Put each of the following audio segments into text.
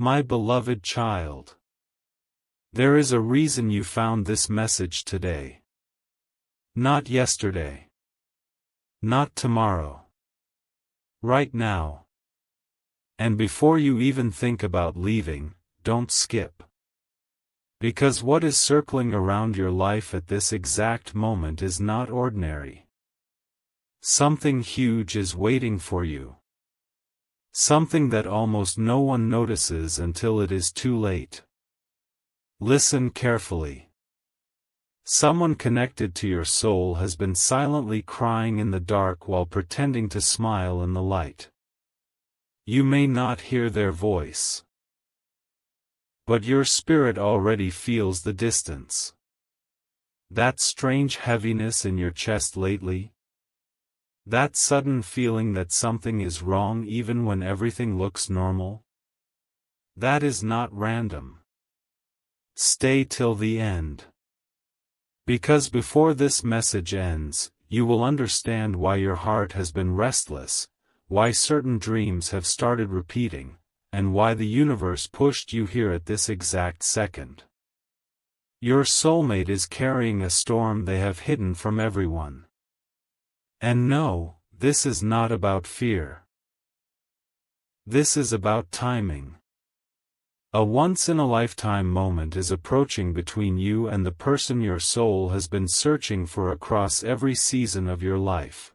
My beloved child, there is a reason you found this message today. Not yesterday. Not tomorrow. Right now. And before you even think about leaving, don't skip. Because what is circling around your life at this exact moment is not ordinary. Something huge is waiting for you. Something that almost no one notices until it is too late. Listen carefully. Someone connected to your soul has been silently crying in the dark while pretending to smile in the light. You may not hear their voice, but your spirit already feels the distance. That strange heaviness in your chest lately? That sudden feeling that something is wrong even when everything looks normal? That is not random. Stay till the end. Because before this message ends, you will understand why your heart has been restless, why certain dreams have started repeating, and why the universe pushed you here at this exact second. Your soulmate is carrying a storm they have hidden from everyone. And no, this is not about fear. This is about timing. A once-in-a-lifetime moment is approaching between you and the person your soul has been searching for across every season of your life.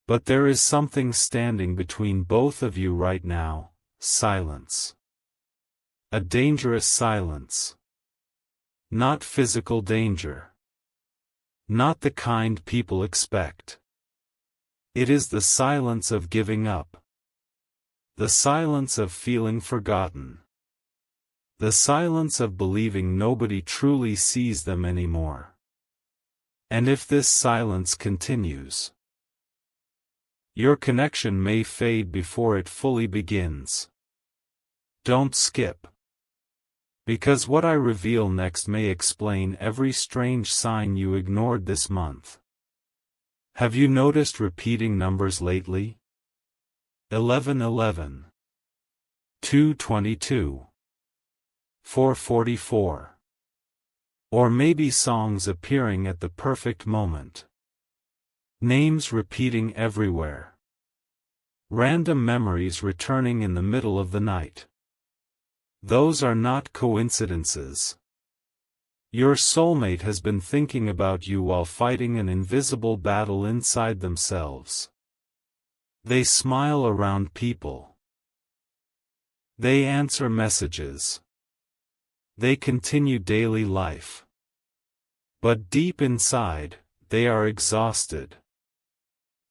But there is something standing between both of you right now: silence. A dangerous silence. Not physical danger. Not the kind people expect. It is the silence of giving up. The silence of feeling forgotten. The silence of believing nobody truly sees them anymore. And if this silence continues, your connection may fade before it fully begins. Don't skip. Because what I reveal next may explain every strange sign you ignored this month. Have you noticed repeating numbers lately? 1111, 222, 444. Or maybe songs appearing at the perfect moment. Names repeating everywhere. Random memories returning in the middle of the night. Those are not coincidences. Your soulmate has been thinking about you while fighting an invisible battle inside themselves. They smile around people. They answer messages. They continue daily life. But deep inside, they are exhausted.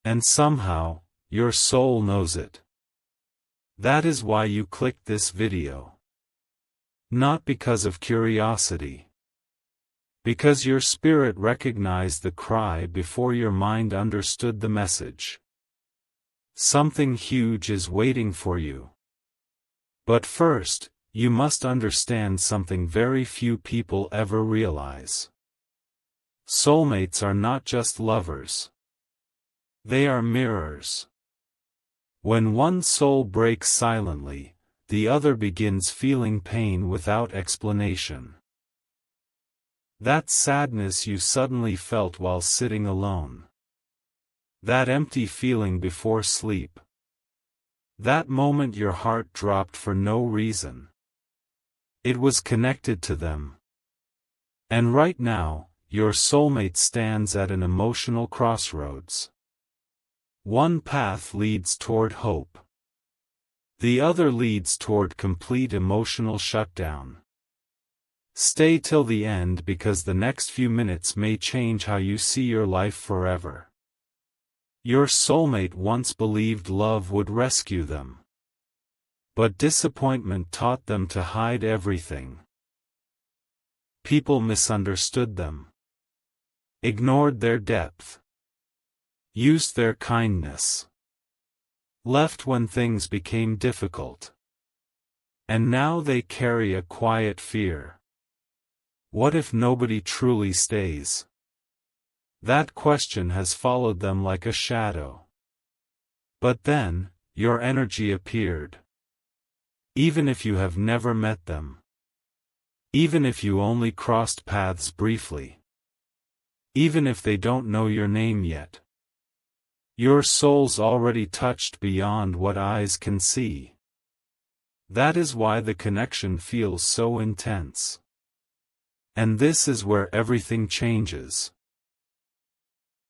And somehow, your soul knows it. That is why you clicked this video. Not because of curiosity. Because your spirit recognized the cry before your mind understood the message. Something huge is waiting for you. But first, you must understand something very few people ever realize. Soulmates are not just lovers. They are mirrors. When one soul breaks silently, the other begins feeling pain without explanation. That sadness you suddenly felt while sitting alone. That empty feeling before sleep. That moment your heart dropped for no reason. It was connected to them. And right now, your soulmate stands at an emotional crossroads. One path leads toward hope. The other leads toward complete emotional shutdown. Stay till the end because the next few minutes may change how you see your life forever. Your soulmate once believed love would rescue them. But disappointment taught them to hide everything. People misunderstood them. Ignored their depth. Used their kindness. Left when things became difficult. And now they carry a quiet fear. What if nobody truly stays? That question has followed them like a shadow. But then, your energy appeared. Even if you have never met them. Even if you only crossed paths briefly. Even if they don't know your name yet. Your soul's already touched beyond what eyes can see. That is why the connection feels so intense. And this is where everything changes.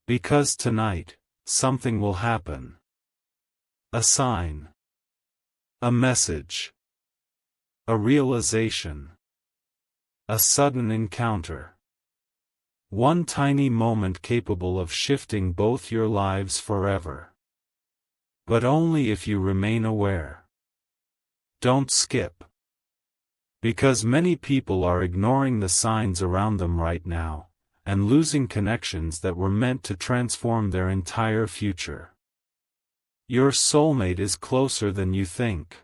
Because tonight, something will happen. A sign. A message. A realization. A sudden encounter. One tiny moment capable of shifting both your lives forever. But only if you remain aware. Don't skip. Because many people are ignoring the signs around them right now, and losing connections that were meant to transform their entire future. Your soulmate is closer than you think.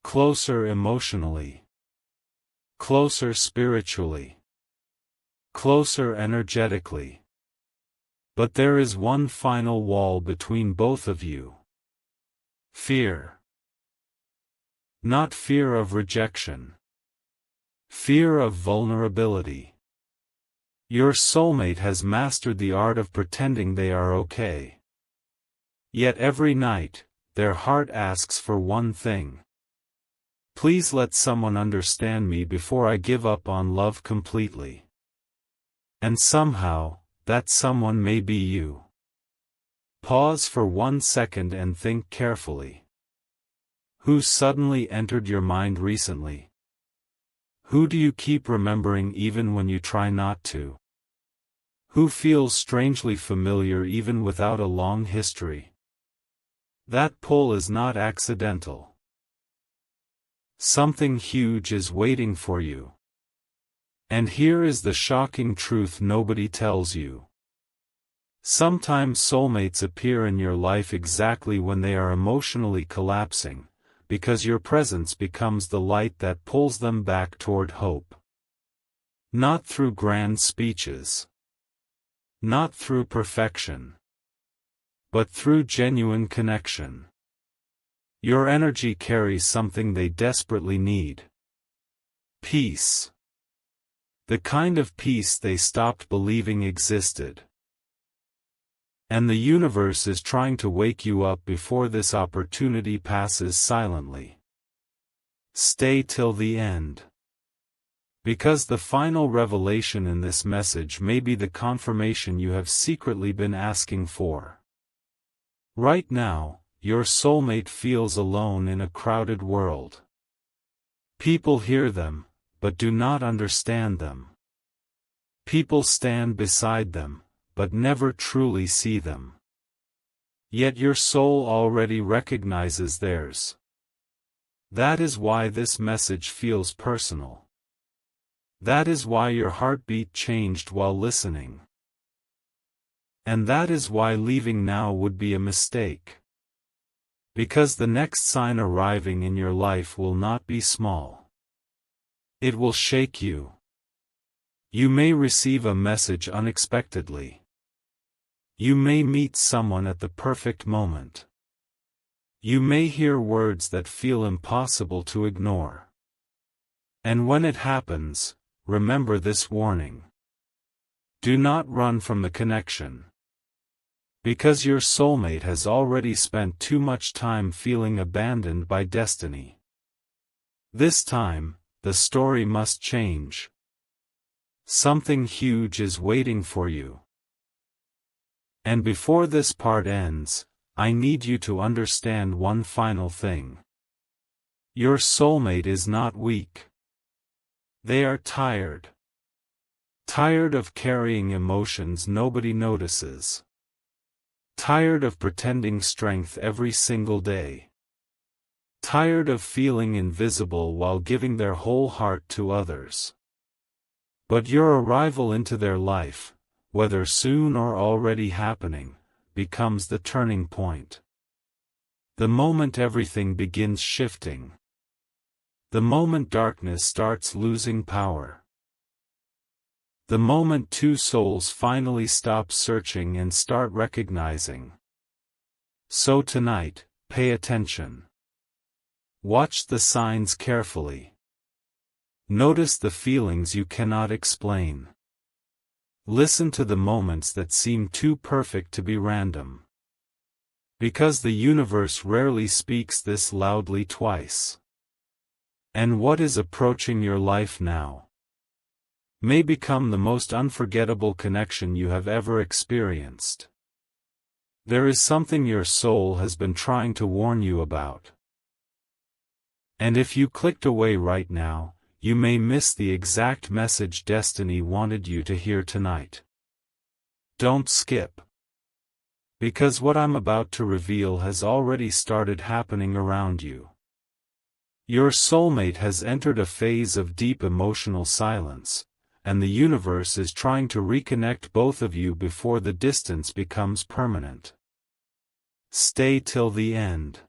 Closer emotionally. Closer spiritually. Closer energetically. But there is one final wall between both of you. Fear. Not fear of rejection. Fear of vulnerability. Your soulmate has mastered the art of pretending they are okay. Yet every night, their heart asks for one thing. Please let someone understand me before I give up on love completely. And somehow, that someone may be you. Pause for 1 second and think carefully. Who suddenly entered your mind recently? Who do you keep remembering even when you try not to? Who feels strangely familiar even without a long history? That pull is not accidental. Something huge is waiting for you. And here is the shocking truth nobody tells you. Sometimes soulmates appear in your life exactly when they are emotionally collapsing, because your presence becomes the light that pulls them back toward hope. Not through grand speeches. Not through perfection. But through genuine connection. Your energy carries something they desperately need. Peace. The kind of peace they stopped believing existed. And the universe is trying to wake you up before this opportunity passes silently. Stay till the end. Because the final revelation in this message may be the confirmation you have secretly been asking for. Right now, your soulmate feels alone in a crowded world. People hear them, but do not understand them. People stand beside them, but never truly see them. Yet your soul already recognizes theirs. That is why this message feels personal. That is why your heartbeat changed while listening. And that is why leaving now would be a mistake. Because the next sign arriving in your life will not be small. It will shake you. You may receive a message unexpectedly. You may meet someone at the perfect moment. You may hear words that feel impossible to ignore. And when it happens, remember this warning. Do not run from the connection. Because your soulmate has already spent too much time feeling abandoned by destiny. This time, the story must change. Something huge is waiting for you. And before this part ends, I need you to understand one final thing. Your soulmate is not weak. They are tired. Tired of carrying emotions nobody notices. Tired of pretending strength every single day. Tired of feeling invisible while giving their whole heart to others. But your arrival into their life, whether soon or already happening, becomes the turning point. The moment everything begins shifting. The moment darkness starts losing power. The moment two souls finally stop searching and start recognizing. So tonight, pay attention. Watch the signs carefully. Notice the feelings you cannot explain. Listen to the moments that seem too perfect to be random. Because the universe rarely speaks this loudly twice. And what is approaching your life now may become the most unforgettable connection you have ever experienced. There is something your soul has been trying to warn you about. And if you clicked away right now, you may miss the exact message destiny wanted you to hear tonight. Don't skip. Because what I'm about to reveal has already started happening around you. Your soulmate has entered a phase of deep emotional silence, and the universe is trying to reconnect both of you before the distance becomes permanent. Stay till the end.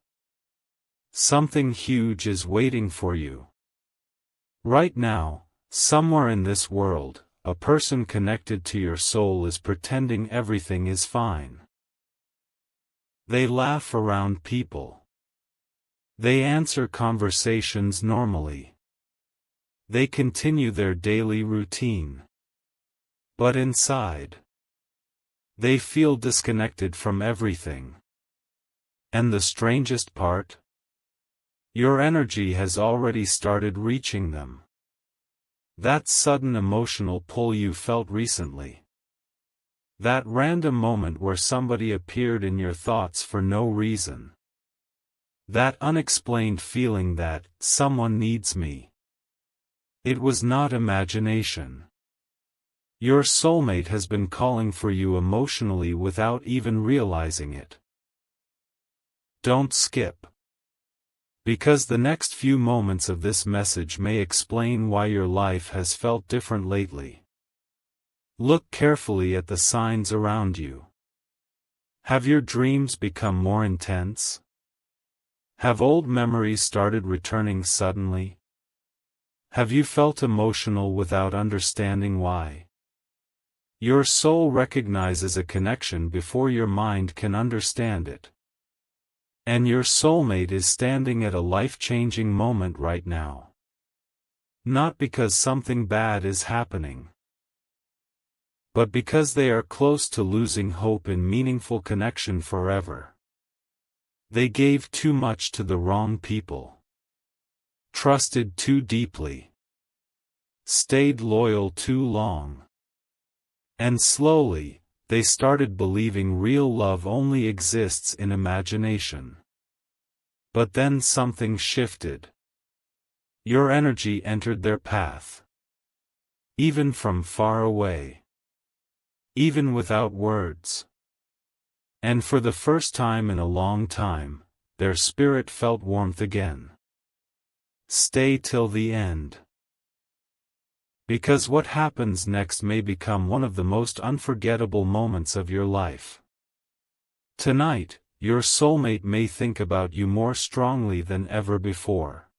Something huge is waiting for you. Right now, somewhere in this world, a person connected to your soul is pretending everything is fine. They laugh around people. They answer conversations normally. They continue their daily routine. But inside, they feel disconnected from everything. And the strangest part? Your energy has already started reaching them. That sudden emotional pull you felt recently. That random moment where somebody appeared in your thoughts for no reason. That unexplained feeling that, someone needs me. It was not imagination. Your soulmate has been calling for you emotionally without even realizing it. Don't skip. Because the next few moments of this message may explain why your life has felt different lately. Look carefully at the signs around you. Have your dreams become more intense? Have old memories started returning suddenly? Have you felt emotional without understanding why? Your soul recognizes a connection before your mind can understand it. And your soulmate is standing at a life-changing moment right now. Not because something bad is happening, but because they are close to losing hope in meaningful connection forever. They gave too much to the wrong people. Trusted too deeply. Stayed loyal too long. And slowly, they started believing real love only exists in imagination. But then something shifted. Your energy entered their path. Even from far away. Even without words. And for the first time in a long time, their spirit felt warmth again. Stay till the end. Because what happens next may become one of the most unforgettable moments of your life. Tonight, your soulmate may think about you more strongly than ever before.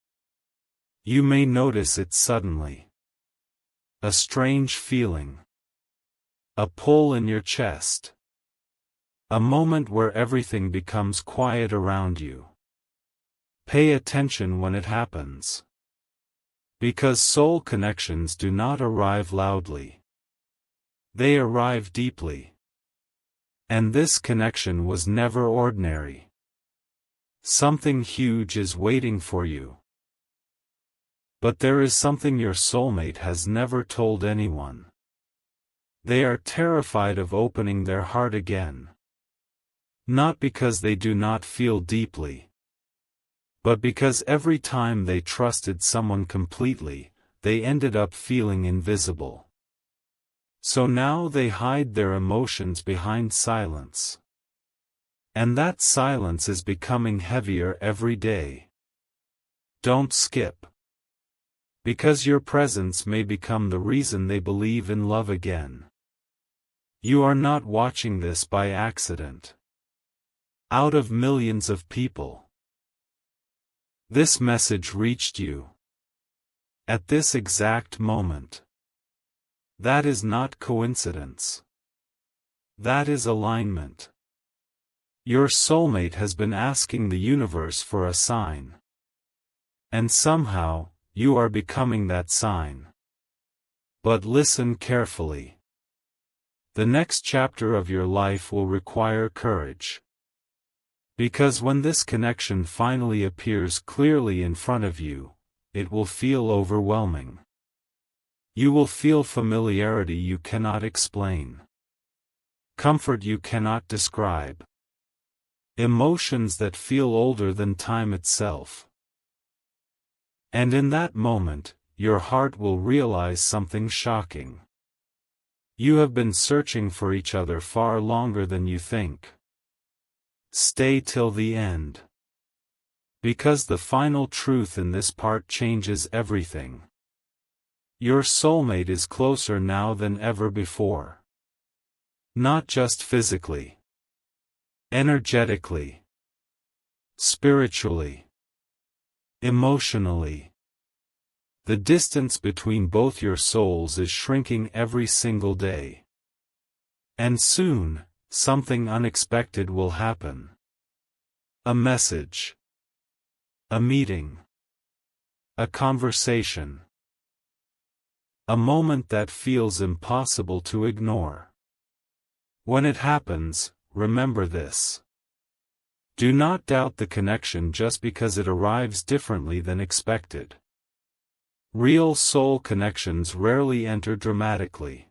You may notice it suddenly. A strange feeling. A pull in your chest. A moment where everything becomes quiet around you. Pay attention when it happens. Because soul connections do not arrive loudly. They arrive deeply. And this connection was never ordinary. Something huge is waiting for you. But there is something your soulmate has never told anyone. They are terrified of opening their heart again. Not because they do not feel deeply, but because every time they trusted someone completely, they ended up feeling invisible. So now they hide their emotions behind silence. And that silence is becoming heavier every day. Don't skip. Because your presence may become the reason they believe in love again. You are not watching this by accident. Out of millions of people, this message reached you. At this exact moment. That is not coincidence. That is alignment. Your soulmate has been asking the universe for a sign. And somehow, you are becoming that sign. But listen carefully. The next chapter of your life will require courage. Because when this connection finally appears clearly in front of you, it will feel overwhelming. You will feel familiarity you cannot explain. Comfort you cannot describe. Emotions that feel older than time itself. And in that moment, your heart will realize something shocking. You have been searching for each other far longer than you think. Stay till the end. Because the final truth in this part changes everything. Your soulmate is closer now than ever before. Not just physically. Energetically. Spiritually. Emotionally. The distance between both your souls is shrinking every single day. And soon, something unexpected will happen. A message. A meeting. A conversation. A moment that feels impossible to ignore. When it happens, remember this. Do not doubt the connection just because it arrives differently than expected. Real soul connections rarely enter dramatically.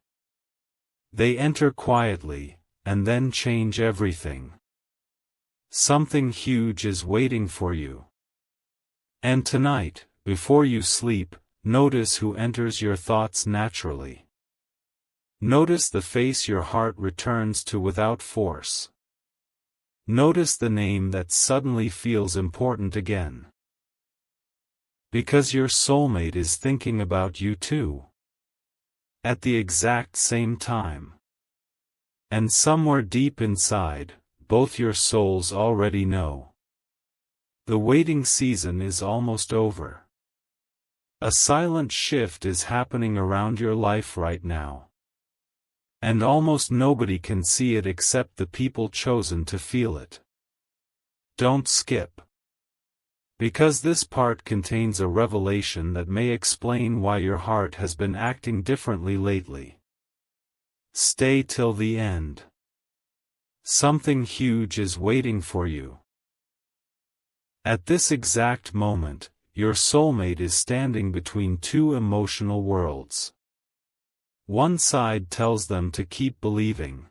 They enter quietly, and then change everything. Something huge is waiting for you. And tonight, before you sleep, notice who enters your thoughts naturally. Notice the face your heart returns to without force. Notice the name that suddenly feels important again. Because your soulmate is thinking about you too. At the exact same time. And somewhere deep inside, both your souls already know. The waiting season is almost over. A silent shift is happening around your life right now. And almost nobody can see it except the people chosen to feel it. Don't skip. Because this part contains a revelation that may explain why your heart has been acting differently lately. Stay till the end. Something huge is waiting for you. At this exact moment, your soulmate is standing between two emotional worlds. One side tells them to keep believing.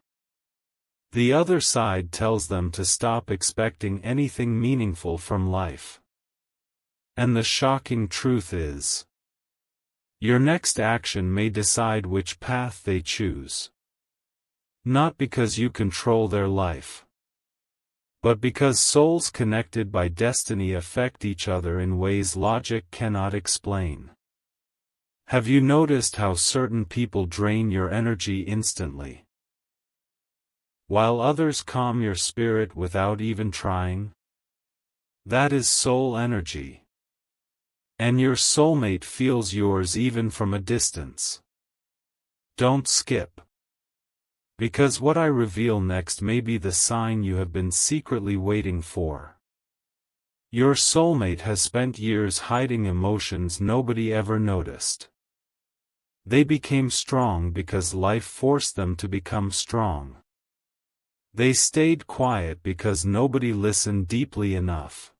The other side tells them to stop expecting anything meaningful from life. And the shocking truth is, your next action may decide which path they choose. Not because you control their life, but because souls connected by destiny affect each other in ways logic cannot explain. Have you noticed how certain people drain your energy instantly, while others calm your spirit without even trying? That is soul energy. And your soulmate feels yours even from a distance. Don't skip. Because what I reveal next may be the sign you have been secretly waiting for. Your soulmate has spent years hiding emotions nobody ever noticed. They became strong because life forced them to become strong. They stayed quiet because nobody listened deeply enough.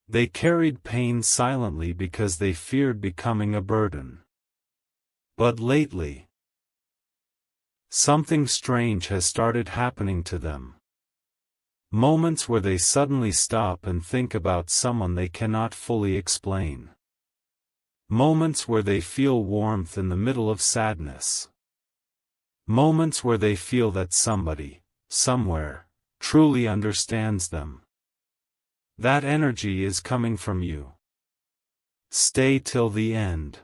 They carried pain silently because they feared becoming a burden. But lately, something strange has started happening to them. Moments where they suddenly stop and think about someone they cannot fully explain. Moments where they feel warmth in the middle of sadness. Moments where they feel that somebody, somewhere, truly understands them. That energy is coming from you. Stay till the end.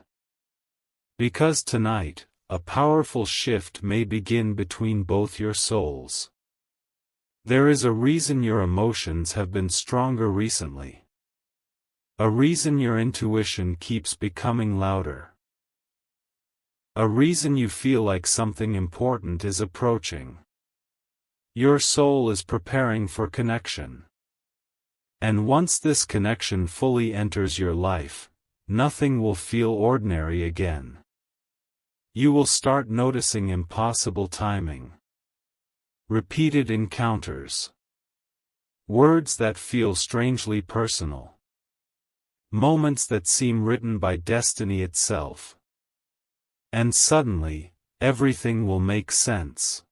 Because tonight, a powerful shift may begin between both your souls. There is a reason your emotions have been stronger recently. A reason your intuition keeps becoming louder. A reason you feel like something important is approaching. Your soul is preparing for connection. And once this connection fully enters your life, nothing will feel ordinary again. You will start noticing impossible timing, repeated encounters, words that feel strangely personal, moments that seem written by destiny itself. And suddenly, everything will make sense.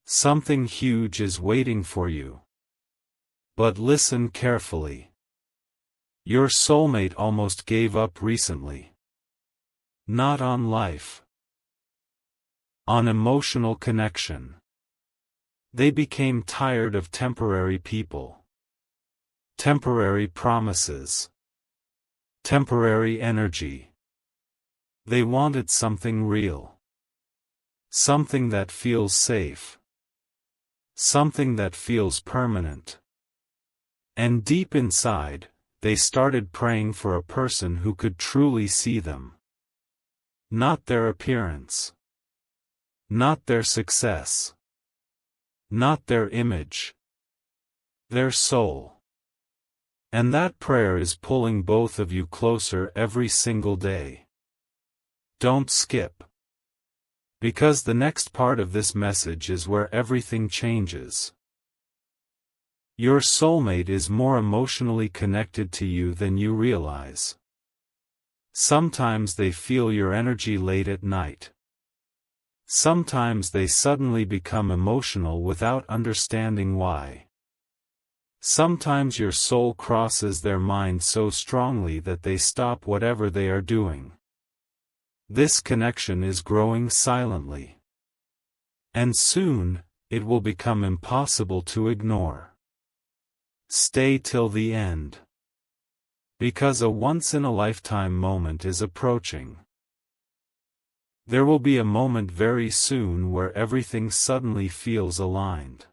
Something huge is waiting for you. But listen carefully. Your soulmate almost gave up recently. Not on life. On emotional connection. They became tired of temporary people. Temporary promises. Temporary energy. They wanted something real. Something that feels safe. Something that feels permanent. And deep inside, they started praying for a person who could truly see them. Not their appearance. Not their success. Not their image. Their soul. And that prayer is pulling both of you closer every single day. Don't skip. Because the next part of this message is where everything changes. Your soulmate is more emotionally connected to you than you realize. Sometimes they feel your energy late at night. Sometimes they suddenly become emotional without understanding why. Sometimes your soul crosses their mind so strongly that they stop whatever they are doing. This connection is growing silently. And soon, it will become impossible to ignore. Stay till the end. Because a once-in-a-lifetime moment is approaching. There will be a moment very soon where everything suddenly feels aligned.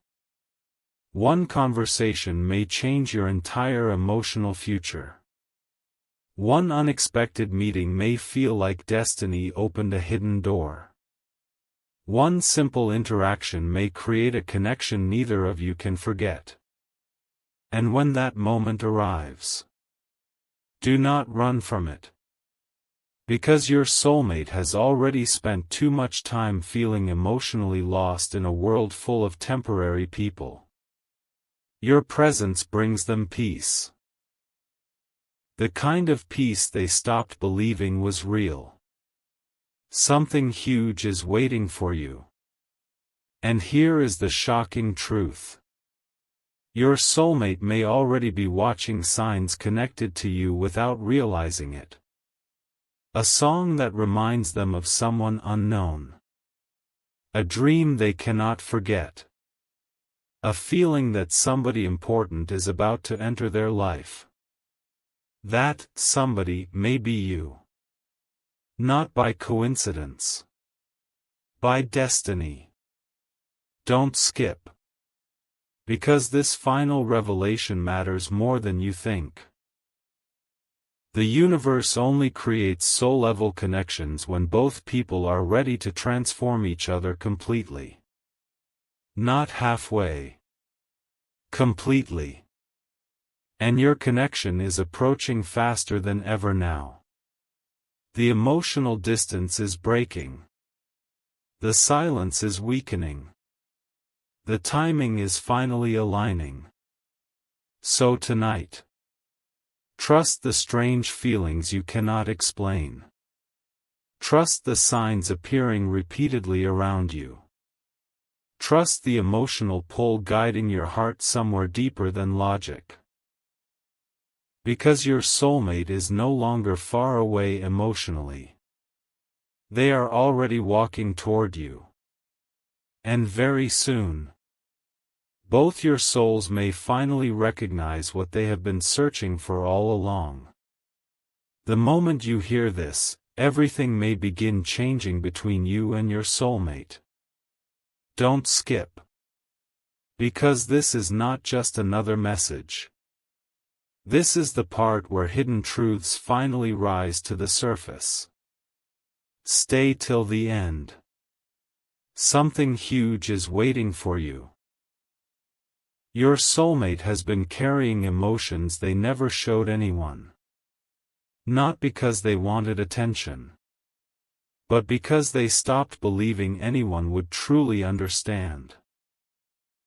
One conversation may change your entire emotional future. One unexpected meeting may feel like destiny opened a hidden door. One simple interaction may create a connection neither of you can forget. And when that moment arrives, do not run from it. Because your soulmate has already spent too much time feeling emotionally lost in a world full of temporary people. Your presence brings them peace. The kind of peace they stopped believing was real. Something huge is waiting for you. And here is the shocking truth. Your soulmate may already be watching signs connected to you without realizing it. A song that reminds them of someone unknown. A dream they cannot forget. A feeling that somebody important is about to enter their life. That somebody may be you. Not by coincidence. By destiny. Don't skip. Because this final revelation matters more than you think. The universe only creates soul-level connections when both people are ready to transform each other completely. Not halfway. Completely. And your connection is approaching faster than ever now. The emotional distance is breaking. The silence is weakening. The timing is finally aligning. So tonight, trust the strange feelings you cannot explain. Trust the signs appearing repeatedly around you. Trust the emotional pull guiding your heart somewhere deeper than logic. Because your soulmate is no longer far away emotionally. They are already walking toward you. And very soon, both your souls may finally recognize what they have been searching for all along. The moment you hear this, everything may begin changing between you and your soulmate. Don't skip. Because this is not just another message. This is the part where hidden truths finally rise to the surface. Stay till the end. Something huge is waiting for you. Your soulmate has been carrying emotions they never showed anyone. Not because they wanted attention, but because they stopped believing anyone would truly understand.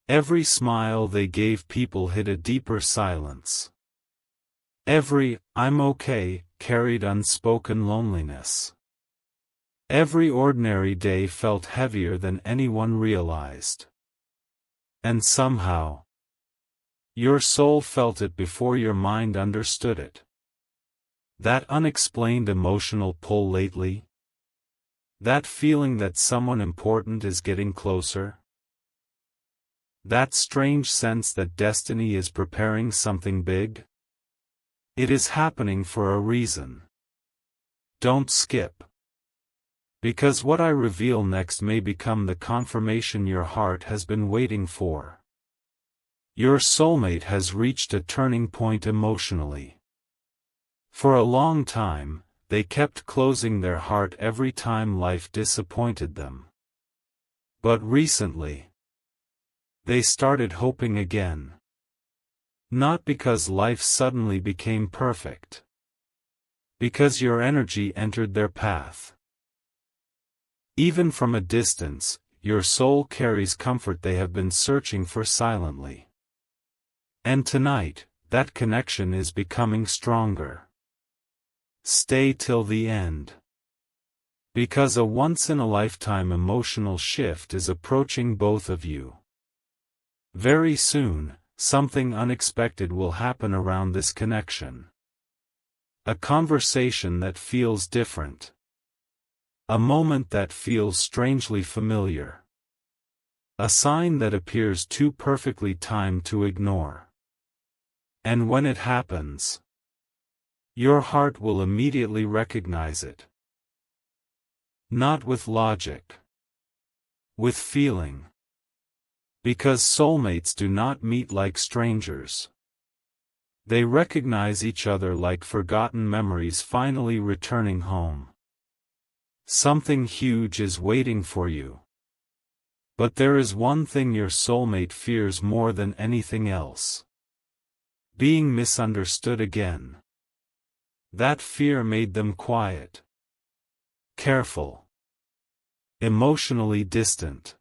Every smile they gave people hid a deeper silence. Every "I'm okay" carried unspoken loneliness. Every ordinary day felt heavier than anyone realized. And somehow, your soul felt it before your mind understood it. That unexplained emotional pull lately? That feeling that someone important is getting closer? That strange sense that destiny is preparing something big? It is happening for a reason. Don't skip. Because what I reveal next may become the confirmation your heart has been waiting for. Your soulmate has reached a turning point emotionally. For a long time, they kept closing their heart every time life disappointed them. But recently, they started hoping again. Not because life suddenly became perfect. Because your energy entered their path. Even from a distance, your soul carries comfort they have been searching for silently. And tonight, that connection is becoming stronger. Stay till the end. Because a once-in-a-lifetime emotional shift is approaching both of you. Very soon, something unexpected will happen around this connection. A conversation that feels different. A moment that feels strangely familiar. A sign that appears too perfectly timed to ignore. And when it happens, your heart will immediately recognize it. Not with logic. With feeling. Because soulmates do not meet like strangers. They recognize each other like forgotten memories finally returning home. Something huge is waiting for you. But there is one thing your soulmate fears more than anything else. Being misunderstood again. That fear made them quiet. Careful. Emotionally distant.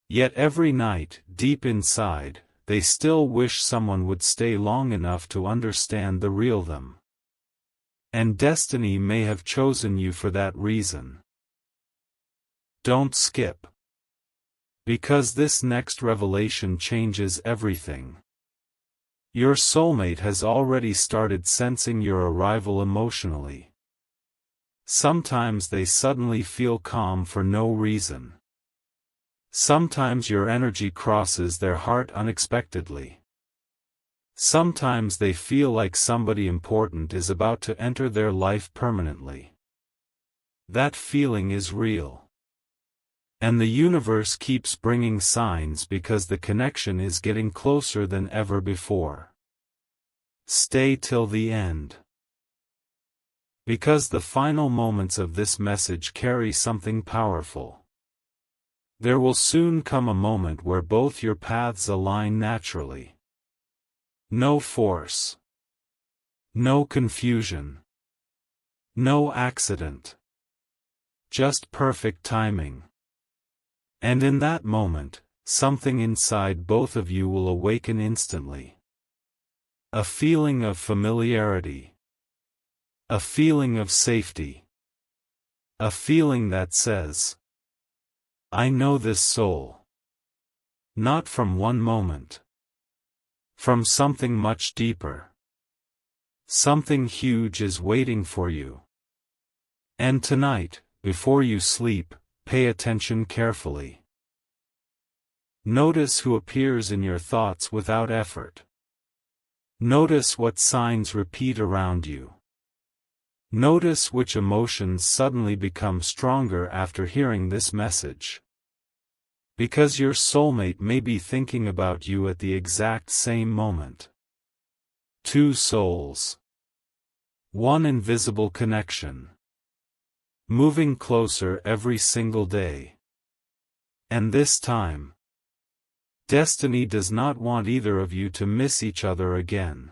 Yet every night, deep inside, they still wish someone would stay long enough to understand the real them. And destiny may have chosen you for that reason. Don't skip. Because this next revelation changes everything. Your soulmate has already started sensing your arrival emotionally. Sometimes they suddenly feel calm for no reason. Sometimes your energy crosses their heart unexpectedly. Sometimes they feel like somebody important is about to enter their life permanently. That feeling is real. And the universe keeps bringing signs because the connection is getting closer than ever before. Stay till the end. Because the final moments of this message carry something powerful. There will soon come a moment where both your paths align naturally. No force. No confusion. No accident. Just perfect timing. And in that moment, something inside both of you will awaken instantly. A feeling of familiarity. A feeling of safety. A feeling that says, I know this soul. Not from one moment. From something much deeper. Something huge is waiting for you. And tonight, before you sleep, pay attention carefully. Notice who appears in your thoughts without effort. Notice what signs repeat around you. Notice which emotions suddenly become stronger after hearing this message. Because your soulmate may be thinking about you at the exact same moment. Two souls. One invisible connection. Moving closer every single day. And this time, Destiny does not want either of you to miss each other again.